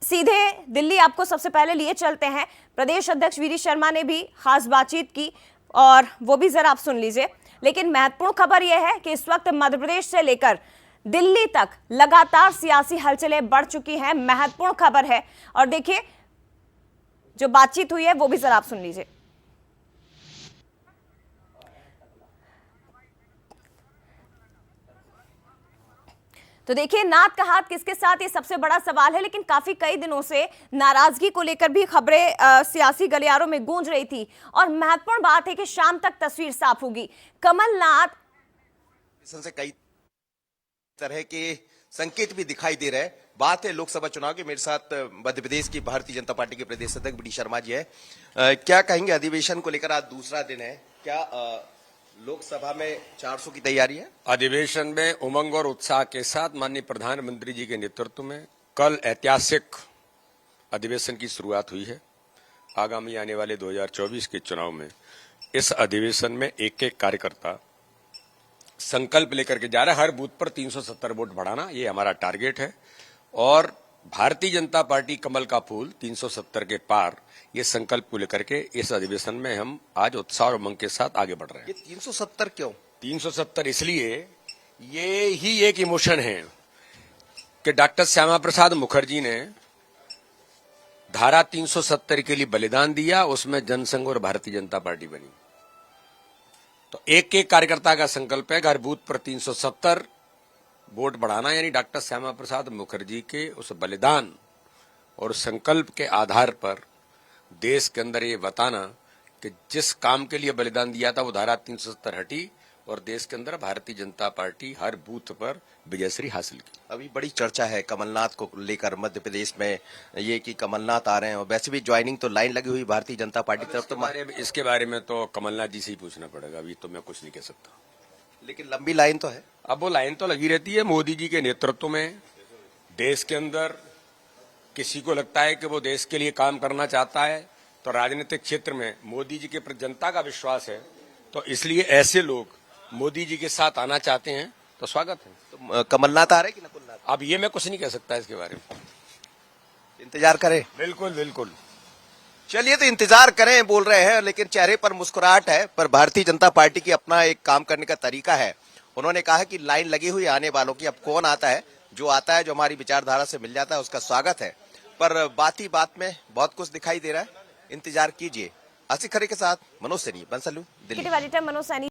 सीधे दिल्ली आपको सबसे पहले लिए चलते हैं। प्रदेश अध्यक्ष वीडी शर्मा ने भी खास बातचीत की और वो भी जरा आप सुन लीजिए। लेकिन महत्वपूर्ण खबर यह है कि इस वक्त मध्य प्रदेश से लेकर दिल्ली तक लगातार सियासी हलचलें बढ़ चुकी हैं। महत्वपूर्ण खबर है और देखिए जो बातचीत हुई है वो भी जरा आप सुन लीजिए। तो देखिए, नाथ का हाथ किसके साथ, ये सबसे बड़ा सवाल है। लेकिन काफी कई दिनों से नाराजगी को लेकर भी खबरें सियासी गलियारों में गूंज रही थी और महत्वपूर्ण बात है कि शाम तक तस्वीर साफ होगी। कमलनाथ से कई तरह के संकेत भी दिखाई दे रहे हैं। बात है लोकसभा चुनाव की। मेरे साथ मध्य प्रदेश की भारतीय जनता पार्टी के प्रदेश अध्यक्ष वीडी शर्मा जी है। क्या कहेंगे, अधिवेशन को लेकर आज दूसरा दिन है, क्या लोकसभा में 400 की तैयारी है? अधिवेशन में उमंग और उत्साह के साथ माननीय प्रधानमंत्री जी के नेतृत्व में कल ऐतिहासिक अधिवेशन की शुरुआत हुई है। आगामी आने वाले 2024 के चुनाव में इस अधिवेशन में एक एक कार्यकर्ता संकल्प लेकर के जा रहा है। हर बूथ पर 370 वोट बढ़ाना, ये हमारा टारगेट है। और भारतीय जनता पार्टी कमल का फूल 370 के पार, ये संकल्प को लेकर के इस अधिवेशन में हम आज उत्साह और उमंग के साथ आगे बढ़ रहे हैं। ये 370 क्यों? 370 इसलिए, ये ही एक इमोशन है कि डॉक्टर श्यामा प्रसाद मुखर्जी ने धारा 370 के लिए बलिदान दिया, उसमें जनसंघ और भारतीय जनता पार्टी बनी। तो एक एक कार्यकर्ता का संकल्प है हर बूथ पर 370 वोट बढ़ाना, यानी डॉक्टर श्यामा प्रसाद मुखर्जी के उस बलिदान और संकल्प के आधार पर देश के अंदर ये बताना कि जिस काम के लिए बलिदान दिया था वो धारा 370 हटी और देश के अंदर भारतीय जनता पार्टी हर बूथ पर विजयश्री हासिल की। अभी बड़ी चर्चा है कमलनाथ को लेकर मध्य प्रदेश में, ये कि कमलनाथ आ रहे हैं और वैसे भी ज्वाइनिंग तो लाइन लगी हुई भारतीय जनता पार्टी तरफ। तो इसके बारे में तो कमलनाथ जी से ही पूछना पड़ेगा, अभी तो मैं कुछ नहीं कह सकता। लेकिन लंबी लाइन तो है। अब वो लाइन तो लगी रहती है। मोदी जी के नेतृत्व में देश के अंदर किसी को लगता है कि वो देश के लिए काम करना चाहता है तो राजनीतिक क्षेत्र में मोदी जी के प्रति जनता का विश्वास है, तो इसलिए ऐसे लोग मोदी जी के साथ आना चाहते हैं तो स्वागत है। तो कमलनाथ आ रहे कि नकुलनाथ? अब ये मैं कुछ नहीं कह सकता इसके बारे में। इंतजार करें? बिल्कुल बिल्कुल। चलिए, तो इंतजार करें बोल रहे हैं, लेकिन चेहरे पर मुस्कुराहट है। पर भारतीय जनता पार्टी की अपना एक काम करने का तरीका है। उन्होंने कहा कि लाइन लगी हुई आने वालों की, अब कौन आता है, जो आता है जो हमारी विचारधारा से मिल जाता है उसका स्वागत है। पर बात ही बात में बहुत कुछ दिखाई दे रहा है। इंतजार कीजिए। आसिफ खरे के साथ मनोज सैनी, बंसलू, दिल्ली। मनोज सैनी।